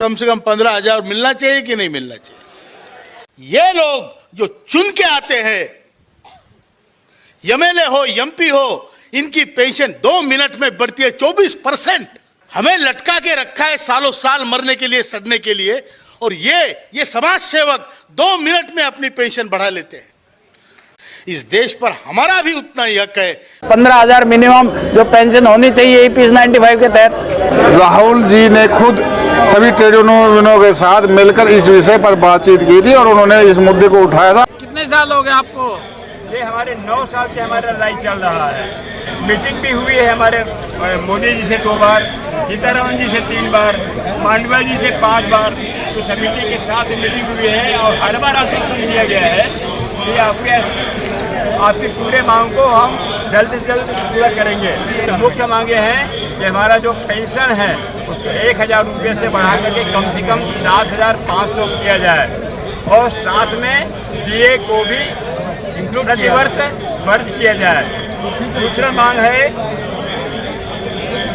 कम से कम 15,000 मिलना चाहिए कि नहीं मिलना चाहिए। ये लोग जो चुन के आते हैं, एमएलए हो एमपी हो, इनकी पेंशन 2 मिनट में बढ़ती है 24%। हमें लटका के रखा है सालों साल मरने के लिए, सड़ने के लिए, और ये समाज सेवक 2 मिनट में अपनी पेंशन बढ़ा लेते हैं। इस देश पर हमारा भी उतना ही हक है। 15,000 मिनिमम जो पेंशन होनी चाहिए ईपीएस 95 के तहत। राहुल जी ने खुद सभी ट्रेड यूनियनों के साथ मिलकर इस विषय पर बातचीत की थी और उन्होंने इस मुद्दे को उठाया था। कितने साल हो गए आपको? ये हमारे 9 साल से हमारा लड़ाई चल रहा है। मीटिंग भी हुई है हमारे मोदी जी से 2 बार, सीतारमण जी से 3 बार, मांडविया जी से 5 बार, तो समिति के साथ मीटिंग हुई है और हर बार आश्वासन दिया गया है कि आपकी पूरे मांग को हम जल्द से जल्द पूरा करेंगे। मुख्य मांगे हैं कि हमारा जो पेंशन है उसको 1,000 रुपये से बढ़ा करके कम से कम 7,500 किया जाए और साथ में डीए को भी प्रतिवर्ष वर्ष किया जाए। दूसरा मांग है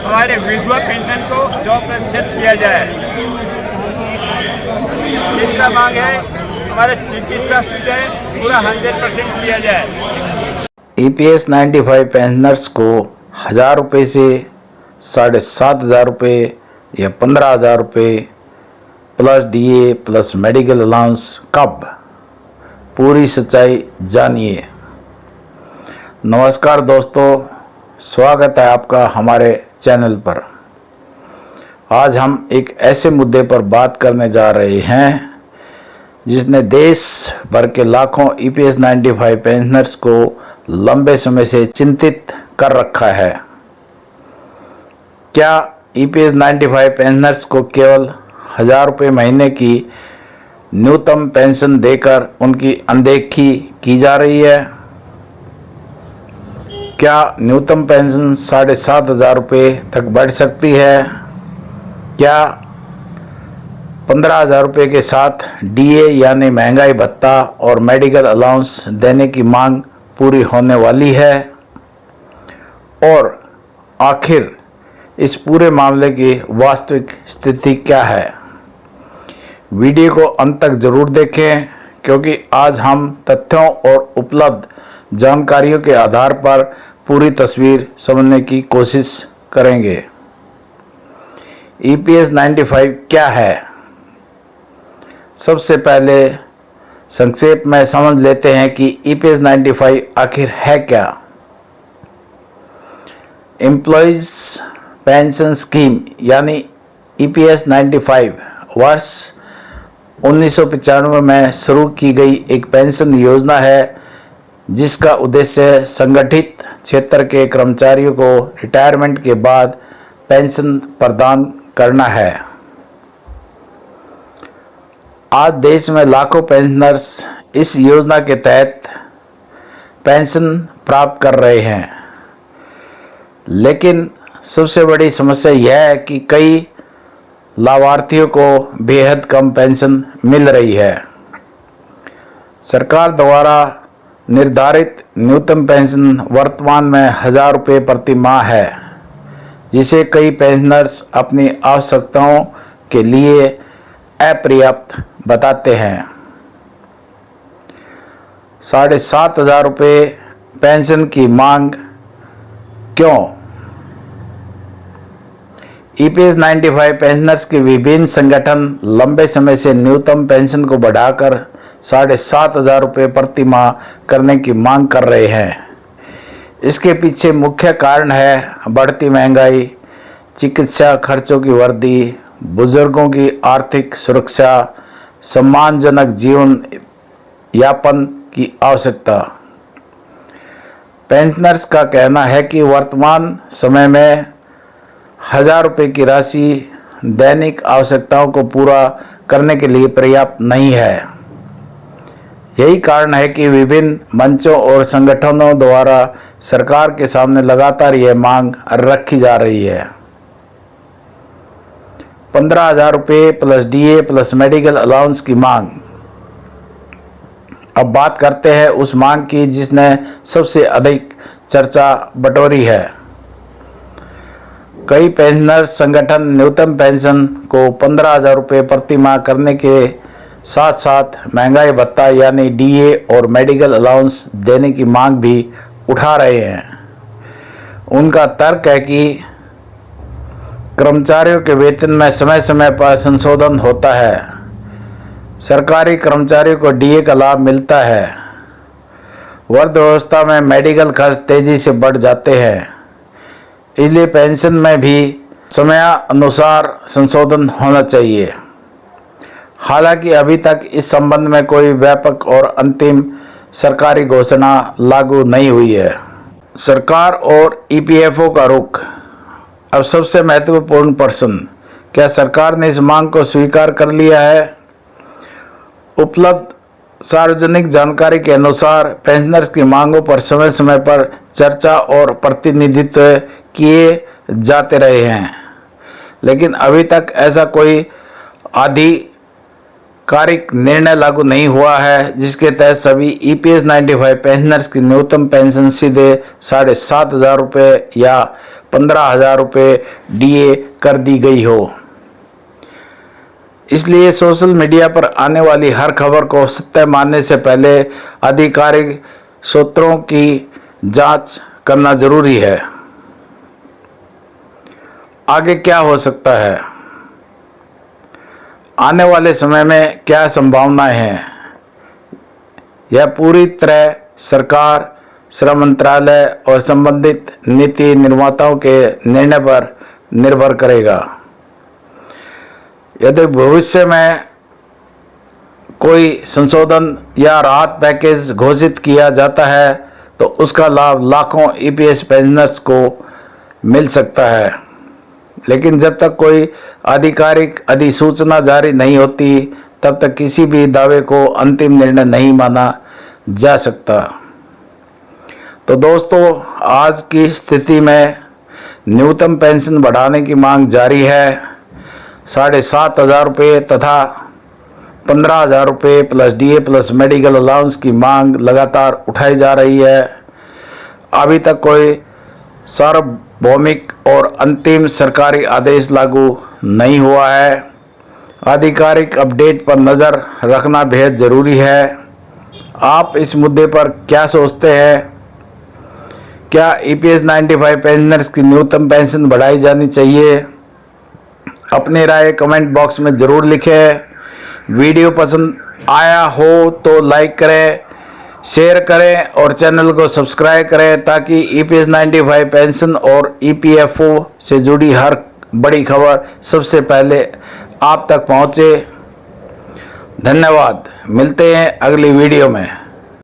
हमारे विधवा पेंशन को 100% किया जाए। तीसरा मांग है हमारे चिकित्सा सुविधाएं पूरा 100% किया जाए। ईपीएस 95 पेंशनर्स को 1,000 रुपये से 7,500 रुपये या 15,000 रुपये plus DA plus medical allowance कब? पूरी सच्चाई जानिए। नमस्कार दोस्तों, स्वागत है आपका हमारे चैनल पर। आज हम एक ऐसे मुद्दे पर बात करने जा रहे हैं जिसने देश भर के लाखों ईपीएस 95 पेंशनर्स को लंबे समय से चिंतित कर रखा है। क्या ईपीएस 95 पेंशनर्स को केवल 1,000 रुपये महीने की न्यूनतम पेंशन देकर उनकी अनदेखी की जा रही है? क्या न्यूनतम पेंशन 7,500 रुपये तक बढ़ सकती है? क्या 15,000 रुपये के साथ डीए यानी महंगाई भत्ता और मेडिकल अलाउंस देने की मांग पूरी होने वाली है? और आखिर इस पूरे मामले की वास्तविक स्थिति क्या है? वीडियो को अंत तक जरूर देखें, क्योंकि आज हम तथ्यों और उपलब्ध जानकारियों के आधार पर पूरी तस्वीर समझने की कोशिश करेंगे। ईपीएस 95 क्या है? सबसे पहले संक्षेप में समझ लेते हैं कि ईपीएस 95 आखिर है क्या। एम्प्लॉयज पेंशन स्कीम यानी ईपीएस 95 वर्ष 1995 में शुरू की गई एक पेंशन योजना है जिसका उद्देश्य संगठित क्षेत्र के कर्मचारियों को रिटायरमेंट के बाद पेंशन प्रदान करना है। आज देश में लाखों पेंशनर्स इस योजना के तहत पेंशन प्राप्त कर रहे हैं, लेकिन सबसे बड़ी समस्या यह है कि कई लाभार्थियों को बेहद कम पेंशन मिल रही है। सरकार द्वारा निर्धारित न्यूनतम पेंशन वर्तमान में 1,000 रुपये प्रति माह है, जिसे कई पेंशनर्स अपनी आवश्यकताओं के लिए अपर्याप्त बताते हैं। 7,500 रुपये पेंशन की मांग क्यों? ईपीएस 95 पेंशनर्स के विभिन्न संगठन लंबे समय से न्यूनतम पेंशन को बढ़ाकर 7,500 रुपये प्रति माह करने की मांग कर रहे हैं। इसके पीछे मुख्य कारण है बढ़ती महंगाई, चिकित्सा खर्चों की वृद्धि, बुजुर्गों की आर्थिक सुरक्षा, सम्मानजनक जीवन यापन की आवश्यकता। पेंशनर्स का कहना है कि वर्तमान समय में 1,000 रुपये की राशि दैनिक आवश्यकताओं को पूरा करने के लिए पर्याप्त नहीं है। यही कारण है कि विभिन्न मंचों और संगठनों द्वारा सरकार के सामने लगातार यह मांग रखी जा रही है। 15,000 रुपये plus DA plus medical allowance की मांग। अब बात करते हैं उस मांग की जिसने सबसे अधिक चर्चा बटोरी है। कई पेंशनर संगठन न्यूनतम पेंशन को 15,000 रुपये प्रति माह करने के साथ साथ महंगाई भत्ता यानी डीए और मेडिकल अलाउंस देने की मांग भी उठा रहे हैं। उनका तर्क है कि कर्मचारियों के वेतन में समय समय पर संशोधन होता है, सरकारी कर्मचारियों को डीए का लाभ मिलता है, वृद्धावस्था में मेडिकल खर्च तेजी से बढ़ जाते हैं, इसलिए पेंशन में भी समयानुसार संशोधन होना चाहिए। हालांकि अभी तक इस संबंध में कोई व्यापक और अंतिम सरकारी घोषणा लागू नहीं हुई है। सरकार और ईपीएफओ का रुख। अब सबसे महत्वपूर्ण प्रश्न, क्या सरकार ने इस मांग को स्वीकार कर लिया है? उपलब्ध सार्वजनिक जानकारी के अनुसार पेंशनर्स की मांगों पर समय समय पर चर्चा और प्रतिनिधित्व किए जाते रहे हैं, लेकिन अभी तक ऐसा कोई आधिकारिक निर्णय लागू नहीं हुआ है जिसके तहत सभी EPS 95 पेंशनर्स की न्यूनतम पेंशन सीधे 7,500 रुपये या 15,000 रुपये डीए कर दी गई हो। इसलिए सोशल मीडिया पर आने वाली हर खबर को सत्य मानने से पहले आधिकारिक सूत्रों की जांच करना जरूरी है। आगे क्या हो सकता है? आने वाले समय में क्या संभावनाएं हैं? यह पूरी तरह सरकार, श्रम मंत्रालय और संबंधित नीति निर्माताओं के निर्णय पर निर्भर करेगा। यदि भविष्य में कोई संशोधन या राहत पैकेज घोषित किया जाता है तो उसका लाभ लाखों EPS पेंशनर्स को मिल सकता है, लेकिन जब तक कोई आधिकारिक अधिसूचना जारी नहीं होती तब तक किसी भी दावे को अंतिम निर्णय नहीं माना जा सकता। तो दोस्तों, आज की स्थिति में न्यूनतम पेंशन बढ़ाने की मांग जारी है। 7,500 रुपये तथा 15,000 रुपये plus DA plus medical allowance की मांग लगातार उठाई जा रही है। अभी तक कोई सार्वभौमिक और अंतिम सरकारी आदेश लागू नहीं हुआ है। आधिकारिक अपडेट पर नज़र रखना बेहद ज़रूरी है। आप इस मुद्दे पर क्या सोचते हैं? क्या EPS 95 पेंशनर्स की न्यूनतम पेंशन बढ़ाई जानी चाहिए? अपनी राय कमेंट बॉक्स में ज़रूर लिखें। वीडियो पसंद आया हो तो लाइक करें, शेयर करें और चैनल को सब्सक्राइब करें ताकि EPS 95 पेंशन और EPFO से जुड़ी हर बड़ी खबर सबसे पहले आप तक पहुंचे। धन्यवाद। मिलते हैं अगली वीडियो में।